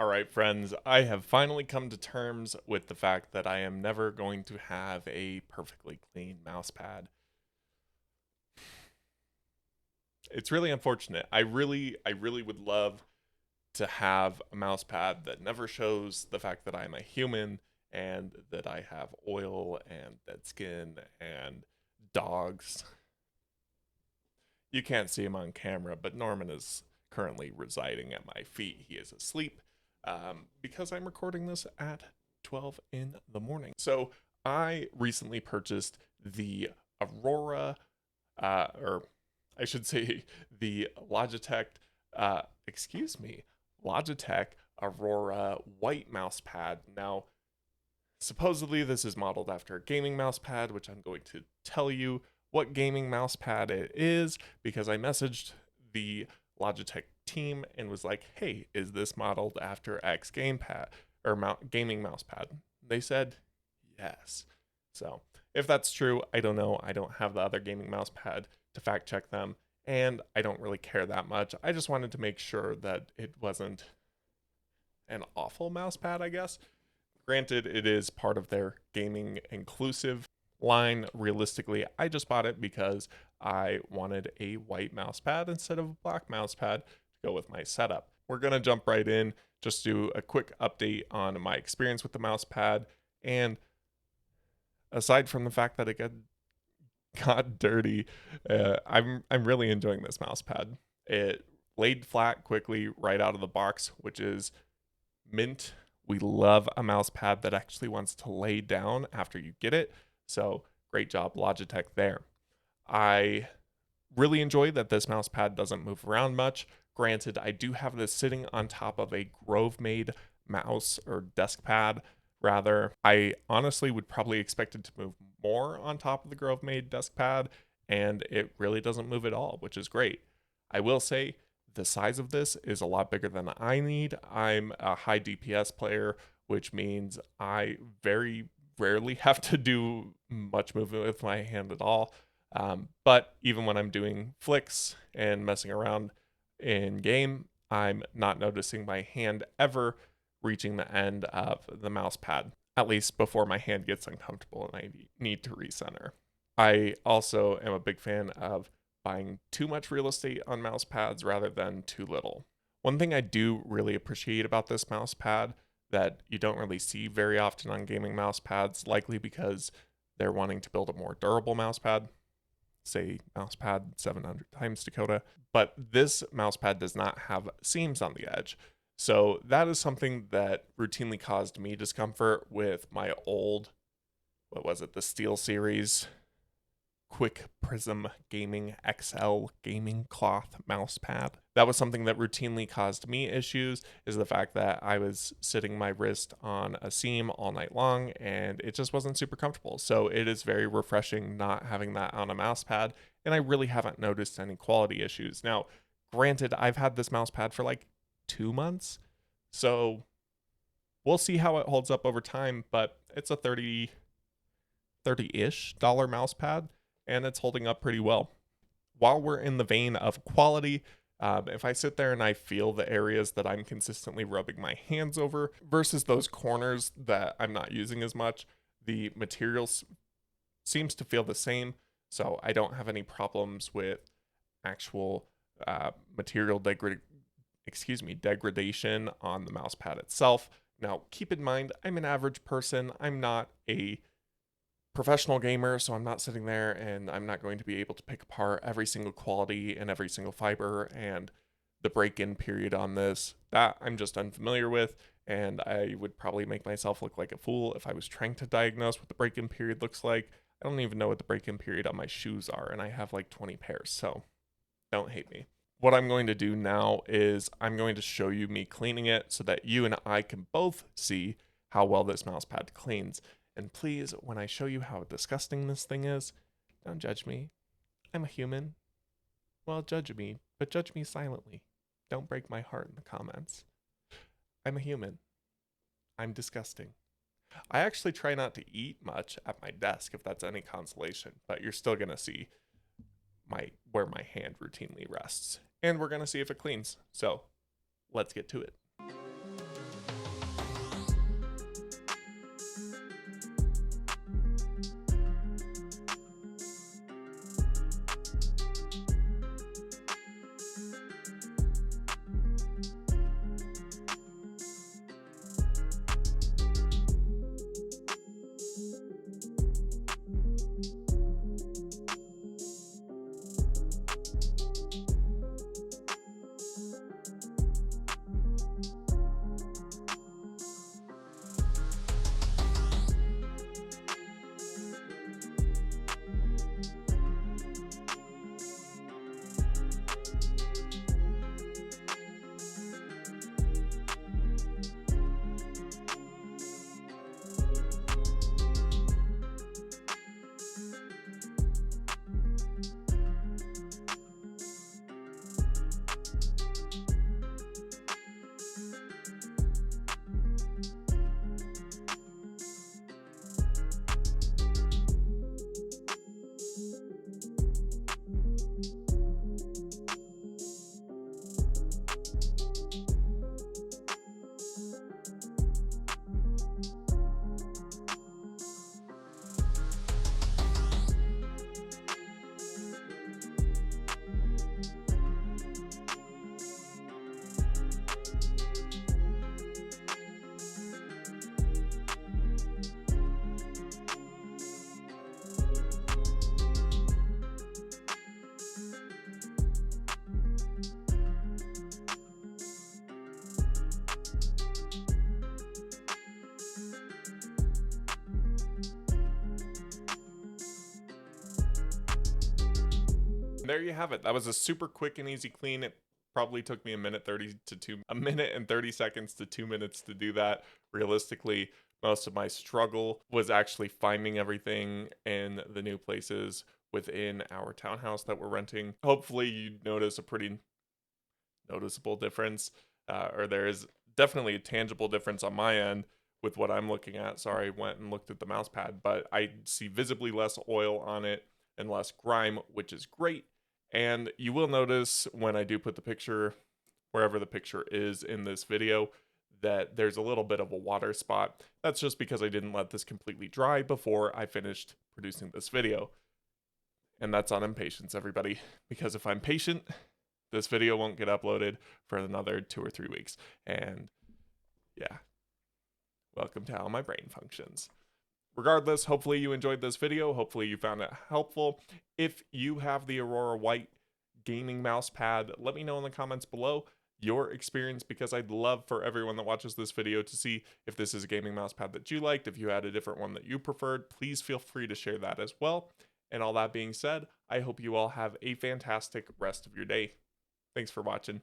All right, friends, I have finally come to terms with the fact that I am never going to have a perfectly clean mouse pad. It's really unfortunate. I really would love to have a mouse pad that never shows the fact that I'm a human and that I have oil and dead skin and dogs. You can't see him on camera, but Norman is currently residing at my feet. He is asleep because I'm recording this at 12 in the morning. So I recently purchased the Aurora, or I should say the Logitech, excuse me, Logitech Aurora white mouse pad. Now, supposedly, this is modeled after a gaming mouse pad, which I'm going to tell you what gaming mouse pad it is because I messaged the Logitech team and was like, "Hey, is this modeled after X gamepad or gaming mouse pad?" They said yes. So, if that's true, I don't know. I don't have the other gaming mouse pad to fact check them, and I don't really care that much. I just wanted to make sure that it wasn't an awful mouse pad, I guess. Granted, it is part of their gaming inclusive line. Realistically, I just bought it because I wanted a white mouse pad instead of a black mouse pad to go with my setup. We're going to jump right in, just do a quick update on my experience with the mouse pad. And aside from the fact that it got dirty, I'm really enjoying this mouse pad. It laid flat quickly right out of the box, which is mint. We love a mouse pad that actually wants to lay down after you get it. So great job, Logitech, there. I really enjoy that this mouse pad doesn't move around much. Granted, I do have this sitting on top of a Grove made mouse or desk pad. Rather, I honestly would probably expect it to move more on top of the Grove made desk pad, and it really doesn't move at all, which is great. I will say the size of this is a lot bigger than I need. I'm a high DPS player, which means I very rarely have to do much movement with my hand at all. But even when I'm doing flicks and messing around in game, I'm not noticing my hand ever reaching the end of the mouse pad, at least before my hand gets uncomfortable and I need to recenter. I also am a big fan of buying too much real estate on mouse pads rather than too little. One thing I do really appreciate about this mouse pad that you don't really see very often on gaming mouse pads, likely because they're wanting to build a more durable mouse pad, say mouse pad 700 times Dakota, but this mouse pad does not have seams on the edge. So that is something that routinely caused me discomfort with my old, what was it, the Steel Series Quick Prism Gaming XL gaming cloth mouse pad. That was something that routinely caused me issues, is the fact that I was sitting my wrist on a seam all night long and it just wasn't super comfortable. So it is very refreshing not having that on a mouse pad, and I really haven't noticed any quality issues. Now, granted, I've had this mouse pad for like 2 months, so we'll see how it holds up over time, but it's a 30-ish dollar mouse pad and it's holding up pretty well. While we're in the vein of quality, if I sit there and I feel the areas that I'm consistently rubbing my hands over versus those corners that I'm not using as much, the materials seems to feel the same. So I don't have any problems with actual material degradation on the mouse pad itself. Now, keep in mind, I'm an average person. I'm not a professional gamer, so I'm not sitting there and I'm not going to be able to pick apart every single quality and every single fiber and the break-in period on this. That I'm just unfamiliar with, and I would probably make myself look like a fool if I was trying to diagnose what the break-in period looks like. I don't even know what the break-in period on my shoes are, and I have like 20 pairs, so don't hate me. What I'm going to do now is I'm going to show you me cleaning it so that you and I can both see how well this mouse pad cleans. And please, when I show you how disgusting this thing is, don't judge me. I'm a human. Well, judge me, but judge me silently. Don't break my heart in the comments. I'm a human. I'm disgusting. I actually try not to eat much at my desk, if that's any consolation, but you're still going to see where my hand routinely rests. And we're going to see if it cleans. So let's get to it. there you have it. That was a super quick and easy clean. It probably took me a minute and 30 seconds to 2 minutes to do that. Realistically, most of my struggle was actually finding everything in the new places within our townhouse that we're renting. Hopefully you notice a pretty noticeable difference, or there is definitely a tangible difference on my end with what I'm looking at. Sorry, I went and looked at the mouse pad, but I see visibly less oil on it and less grime, which is great. And you will notice when I do put the picture, wherever the picture is in this video, that there's a little bit of a water spot. That's just because I didn't let this completely dry before I finished producing this video. And that's on impatience, everybody, because if I'm patient, this video won't get uploaded for another 2 or 3 weeks. And yeah, welcome to how my brain functions. Regardless, hopefully you enjoyed this video. Hopefully you found it helpful. If you have the Aurora White gaming mouse pad, let me know in the comments below your experience, because I'd love for everyone that watches this video to see if this is a gaming mouse pad that you liked. If you had a different one that you preferred, please feel free to share that as well. And all that being said, I hope you all have a fantastic rest of your day. Thanks for watching.